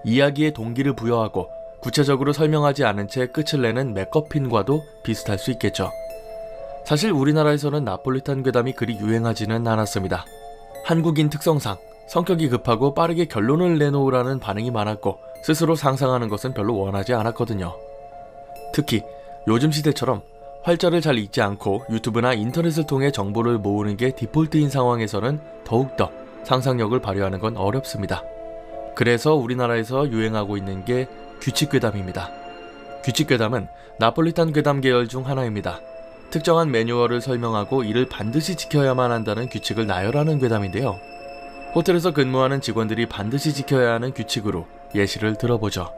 이야기에 동기를 부여하고 구체적으로 설명하지 않은 채 끝을 내는 맥거핀과도 비슷할 수 있겠죠. 사실 우리나라에서는 나폴리탄 괴담이 그리 유행하지는 않았습니다. 한국인 특성상 성격이 급하고 빠르게 결론을 내놓으라는 반응이 많았고 스스로 상상하는 것은 별로 원하지 않았거든요. 특히 요즘 시대처럼 활자를 잘 읽지 않고 유튜브나 인터넷을 통해 정보를 모으는 게 디폴트인 상황에서는 더욱더 상상력을 발휘하는 건 어렵습니다. 그래서 우리나라에서 유행하고 있는 게 규칙괴담입니다. 규칙괴담은 나폴리탄 괴담 계열 중 하나입니다. 특정한 매뉴얼을 설명하고 이를 반드시 지켜야만 한다는 규칙을 나열하는 괴담인데요. 호텔에서 근무하는 직원들이 반드시 지켜야 하는 규칙으로 예시를 들어보죠.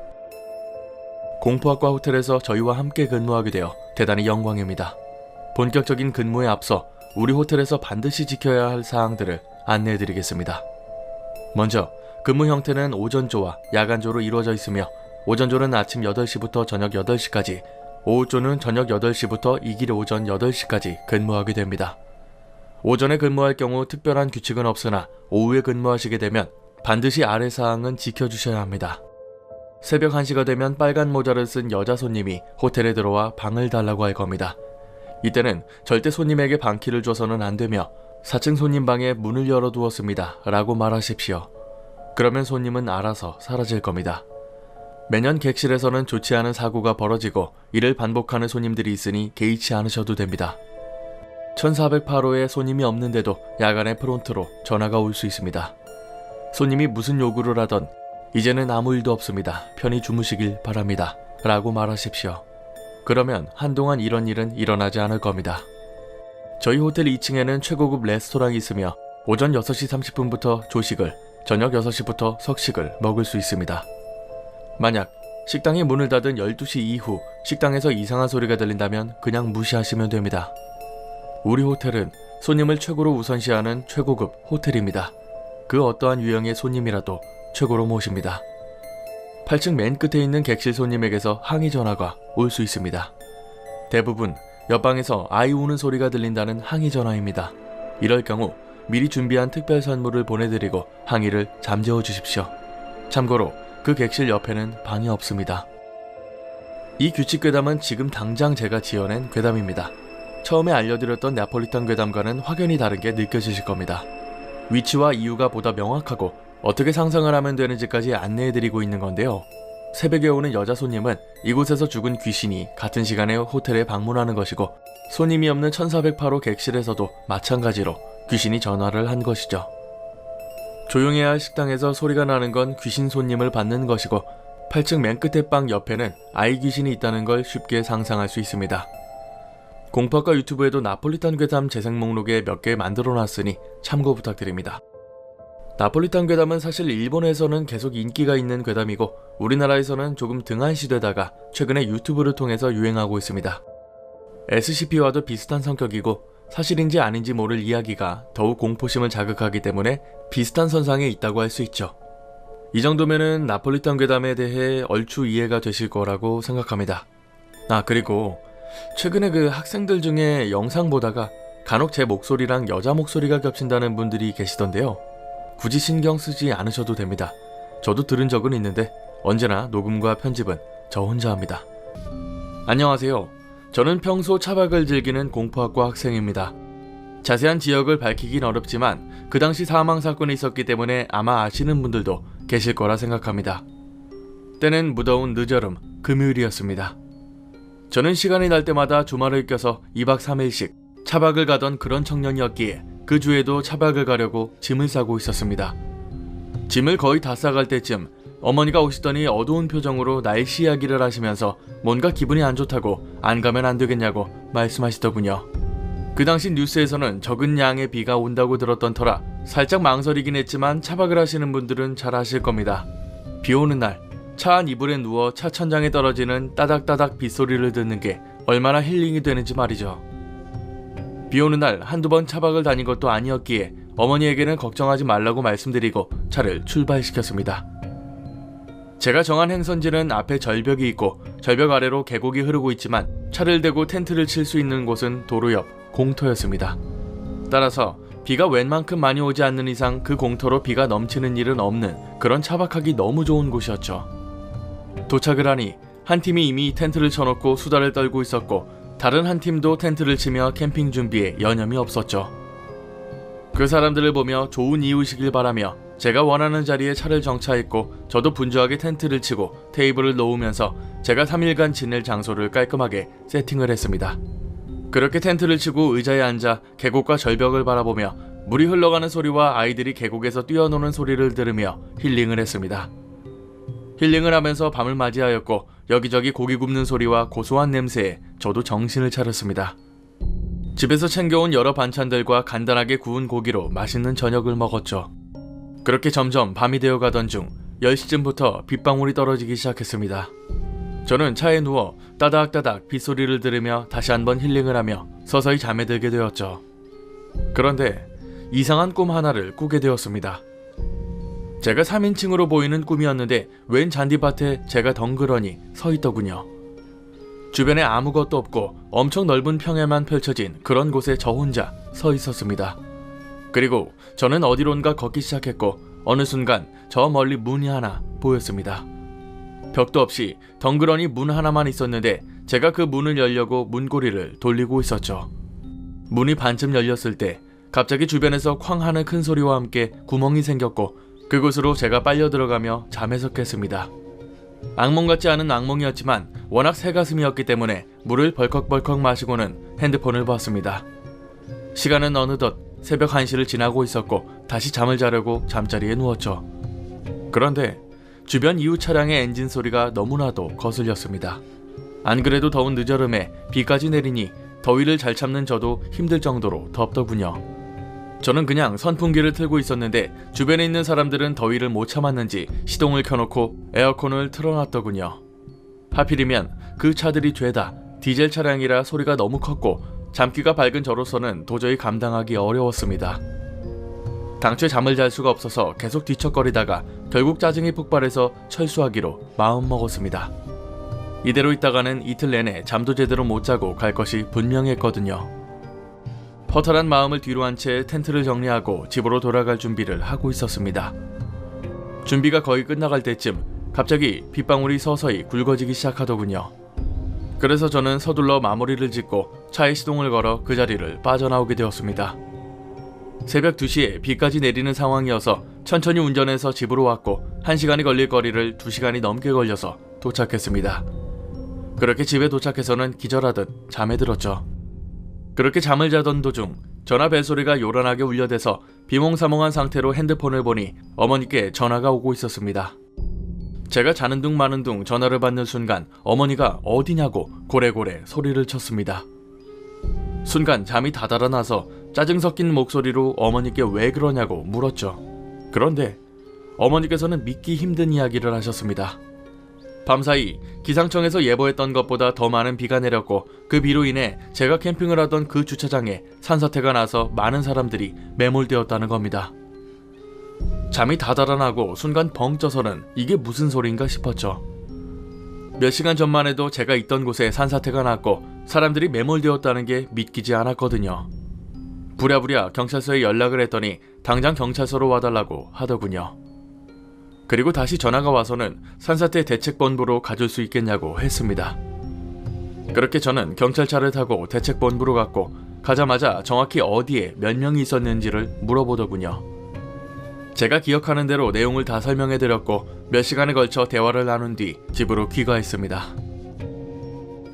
공포학과 호텔에서 저희와 함께 근무하게 되어 대단히 영광입니다. 본격적인 근무에 앞서 우리 호텔에서 반드시 지켜야 할 사항들을 안내해드리겠습니다. 먼저 근무 형태는 오전조와 야간조로 이루어져 있으며 오전조는 아침 8시부터 저녁 8시까지, 오후조는 저녁 8시부터 이길 오전 8시까지 근무하게 됩니다. 오전에 근무할 경우 특별한 규칙은 없으나 오후에 근무하시게 되면 반드시 아래 사항은 지켜주셔야 합니다. 새벽 1시가 되면 빨간 모자를 쓴 여자 손님이 호텔에 들어와 방을 달라고 할 겁니다. 이때는 절대 손님에게 방키를 줘서는 안 되며 4층 손님 방에 문을 열어두었습니다 라고 말하십시오. 그러면 손님은 알아서 사라질 겁니다. 매년 객실에서는 좋지 않은 사고가 벌어지고 이를 반복하는 손님들이 있으니 개의치 않으셔도 됩니다. 1408호에 손님이 없는데도 야간에 프론트로 전화가 올 수 있습니다. 손님이 무슨 요구를 하던 이제는 아무 일도 없습니다. 편히 주무시길 바랍니다 라고 말하십시오. 그러면 한동안 이런 일은 일어나지 않을 겁니다. 저희 호텔 2층에는 최고급 레스토랑이 있으며 오전 6시 30분부터 조식을, 저녁 6시부터 석식을 먹을 수 있습니다. 만약 식당이 문을 닫은 12시 이후 식당에서 이상한 소리가 들린다면 그냥 무시하시면 됩니다. 우리 호텔은 손님을 최고로 우선시하는 최고급 호텔입니다. 그 어떠한 유형의 손님이라도 최고로 모십니다. 8층 맨 끝에 있는 객실 손님에게서 항의 전화가 올 수 있습니다. 대부분 옆방에서 아이 우는 소리가 들린다는 항의 전화입니다. 이럴 경우 미리 준비한 특별 선물을 보내드리고 항의를 잠재워 주십시오. 참고로 그 객실 옆에는 방이 없습니다. 이 규칙 괴담은 지금 당장 제가 지어낸 괴담입니다. 처음에 알려드렸던 네아폴리탄 괴담과는 확연히 다른 게 느껴지실 겁니다. 위치와 이유가 보다 명확하고 어떻게 상상을 하면 되는지까지 안내해드리고 있는 건데요. 새벽에 오는 여자 손님은 이곳에서 죽은 귀신이 같은 시간에 호텔에 방문하는 것이고, 손님이 없는 1408호 객실에서도 마찬가지로 귀신이 전화를 한 것이죠. 조용해야 할 식당에서 소리가 나는 건 귀신 손님을 받는 것이고, 8층 맨 끝에 방 옆에는 아이 귀신이 있다는 걸 쉽게 상상할 수 있습니다. 공파과 유튜브에도 나폴리탄 괴담 재생 목록에 몇 개 만들어놨으니 참고 부탁드립니다. 나폴리탄 괴담은 사실 일본에서는 계속 인기가 있는 괴담이고 우리나라에서는 조금 등한시되다가 최근에 유튜브를 통해서 유행하고 있습니다. SCP와도 비슷한 성격이고 사실인지 아닌지 모를 이야기가 더욱 공포심을 자극하기 때문에 비슷한 선상에 있다고 할 수 있죠. 이 정도면은 나폴리탄 괴담에 대해 얼추 이해가 되실 거라고 생각합니다. 그리고 최근에 그 학생들 중에 영상 보다가 간혹 제 목소리랑 여자 목소리가 겹친다는 분들이 계시던데요. 굳이 신경 쓰지 않으셔도 됩니다. 저도 들은 적은 있는데 언제나 녹음과 편집은 저 혼자 합니다. 안녕하세요. 저는 평소 차박을 즐기는 공포학과 학생입니다. 자세한 지역을 밝히긴 어렵지만 그 당시 사망 사건이 있었기 때문에 아마 아시는 분들도 계실 거라 생각합니다. 때는 무더운 늦여름 금요일이었습니다. 저는 시간이 날 때마다 주말을 껴서 2박 3일씩 차박을 가던 그런 청년이었기에 그 주에도 차박을 가려고 짐을 싸고 있었습니다. 짐을 거의 다 싸갈 때쯤 어머니가 오시더니 어두운 표정으로 날씨 이야기를 하시면서 뭔가 기분이 안 좋다고 안 가면 안 되겠냐고 말씀하시더군요. 그 당시 뉴스에서는 적은 양의 비가 온다고 들었던 터라 살짝 망설이긴 했지만 차박을 하시는 분들은 잘 아실 겁니다. 비 오는 날 차 안 이불에 누워 차 천장에 떨어지는 따닥따닥 빗소리를 듣는 게 얼마나 힐링이 되는지 말이죠. 비 오는 날 한두 번 차박을 다닌 것도 아니었기에 어머니에게는 걱정하지 말라고 말씀드리고 차를 출발시켰습니다. 제가 정한 행선지는 앞에 절벽이 있고 절벽 아래로 계곡이 흐르고 있지만 차를 대고 텐트를 칠 수 있는 곳은 도로 옆 공터였습니다. 따라서 비가 웬만큼 많이 오지 않는 이상 그 공터로 비가 넘치는 일은 없는 그런 차박하기 너무 좋은 곳이었죠. 도착을 하니 한 팀이 이미 텐트를 쳐놓고 수다를 떨고 있었고 다른 한 팀도 텐트를 치며 캠핑 준비에 여념이 없었죠. 그 사람들을 보며 좋은 이웃이길 바라며 제가 원하는 자리에 차를 정차했고 저도 분주하게 텐트를 치고 테이블을 놓으면서 제가 3일간 지낼 장소를 깔끔하게 세팅을 했습니다. 그렇게 텐트를 치고 의자에 앉아 계곡과 절벽을 바라보며 물이 흘러가는 소리와 아이들이 계곡에서 뛰어노는 소리를 들으며 힐링을 했습니다. 힐링을 하면서 밤을 맞이하였고 여기저기 고기 굽는 소리와 고소한 냄새에 저도 정신을 차렸습니다. 집에서 챙겨온 여러 반찬들과 간단하게 구운 고기로 맛있는 저녁을 먹었죠. 그렇게 점점 밤이 되어가던 중 10시쯤부터 빗방울이 떨어지기 시작했습니다. 저는 차에 누워 따닥따닥 빗소리를 들으며 다시 한번 힐링을 하며 서서히 잠에 들게 되었죠. 그런데 이상한 꿈 하나를 꾸게 되었습니다. 제가 3인칭으로 보이는 꿈이었는데 웬 잔디밭에 제가 덩그러니 서 있더군요. 주변에 아무것도 없고 엄청 넓은 평야만 펼쳐진 그런 곳에 저 혼자 서 있었습니다. 그리고 저는 어디론가 걷기 시작했고 어느 순간 저 멀리 문이 하나 보였습니다. 벽도 없이 덩그러니 문 하나만 있었는데 제가 그 문을 열려고 문고리를 돌리고 있었죠. 문이 반쯤 열렸을 때 갑자기 주변에서 쾅 하는 큰 소리와 함께 구멍이 생겼고 그곳으로 제가 빨려 들어가며 잠에서 깼습니다. 악몽 같지 않은 악몽이었지만 워낙 새가슴이었기 때문에 물을 벌컥벌컥 마시고는 핸드폰을 봤습니다. 시간은 어느덧 새벽 1시를 지나고 있었고 다시 잠을 자려고 잠자리에 누웠죠. 그런데 주변 이웃 차량의 엔진 소리가 너무나도 거슬렸습니다. 안 그래도 더운 늦여름에 비까지 내리니 더위를 잘 참는 저도 힘들 정도로 덥더군요. 저는 그냥 선풍기를 틀고 있었는데 주변에 있는 사람들은 더위를 못 참았는지 시동을 켜놓고 에어컨을 틀어놨더군요. 하필이면 그 차들이 죄다 디젤 차량이라 소리가 너무 컸고 잠귀가 밝은 저로서는 도저히 감당하기 어려웠습니다. 당초에 잠을 잘 수가 없어서 계속 뒤척거리다가 결국 짜증이 폭발해서 철수하기로 마음먹었습니다. 이대로 있다가는 이틀 내내 잠도 제대로 못 자고 갈 것이 분명했거든요. 허탈한 마음을 뒤로 한 채 텐트를 정리하고 집으로 돌아갈 준비를 하고 있었습니다. 준비가 거의 끝나갈 때쯤 갑자기 빗방울이 서서히 굵어지기 시작하더군요. 그래서 저는 서둘러 마무리를 짓고 차에 시동을 걸어 그 자리를 빠져나오게 되었습니다. 새벽 2시에 비까지 내리는 상황이어서 천천히 운전해서 집으로 왔고 1시간이 걸릴 거리를 2시간이 넘게 걸려서 도착했습니다. 그렇게 집에 도착해서는 기절하듯 잠에 들었죠. 그렇게 잠을 자던 도중 전화 벨소리가 요란하게 울려대서 비몽사몽한 상태로 핸드폰을 보니 어머니께 전화가 오고 있었습니다. 제가 자는 둥 마는 둥 전화를 받는 순간 어머니가 어디냐고 고래고래 소리를 쳤습니다. 순간 잠이 다 달아나서 짜증 섞인 목소리로 어머니께 왜 그러냐고 물었죠. 그런데 어머니께서는 믿기 힘든 이야기를 하셨습니다. 밤사이 기상청에서 예보했던 것보다 더 많은 비가 내렸고 그 비로 인해 제가 캠핑을 하던 그 주차장에 산사태가 나서 많은 사람들이 매몰되었다는 겁니다. 잠이 다 달아나고 순간 벙 쪄서는 이게 무슨 소린가 싶었죠. 몇 시간 전만 해도 제가 있던 곳에 산사태가 났고 사람들이 매몰되었다는 게 믿기지 않았거든요. 부랴부랴 경찰서에 연락을 했더니 당장 경찰서로 와달라고 하더군요. 그리고 다시 전화가 와서는 산사태 대책본부로 가줄 수 있겠냐고 했습니다. 그렇게 저는 경찰차를 타고 대책본부로 갔고 가자마자 정확히 어디에 몇 명이 있었는지를 물어보더군요. 제가 기억하는 대로 내용을 다 설명해드렸고 몇 시간에 걸쳐 대화를 나눈 뒤 집으로 귀가했습니다.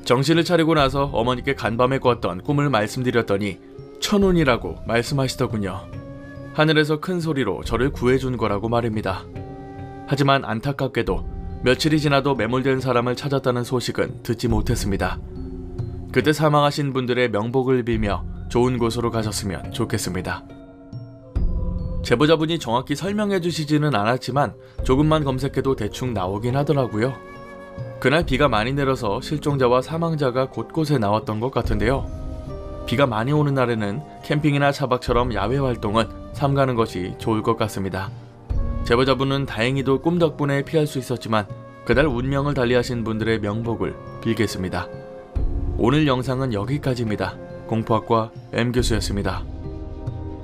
정신을 차리고 나서 어머니께 간밤에 꿨던 꿈을 말씀드렸더니 천운이라고 말씀하시더군요. 하늘에서 큰 소리로 저를 구해준 거라고 말입니다. 하지만 안타깝게도 며칠이 지나도 매몰된 사람을 찾았다는 소식은 듣지 못했습니다. 그때 사망하신 분들의 명복을 빌며 좋은 곳으로 가셨으면 좋겠습니다. 제보자분이 정확히 설명해 주시지는 않았지만 조금만 검색해도 대충 나오긴 하더라고요. 그날 비가 많이 내려서 실종자와 사망자가 곳곳에 나왔던 것 같은데요. 비가 많이 오는 날에는 캠핑이나 차박처럼 야외 활동은 삼가는 것이 좋을 것 같습니다. 제보자분은 다행히도 꿈 덕분에 피할 수 있었지만 그날 운명을 달리하신 분들의 명복을 빌겠습니다. 오늘 영상은 여기까지입니다. 공포학과 M교수였습니다.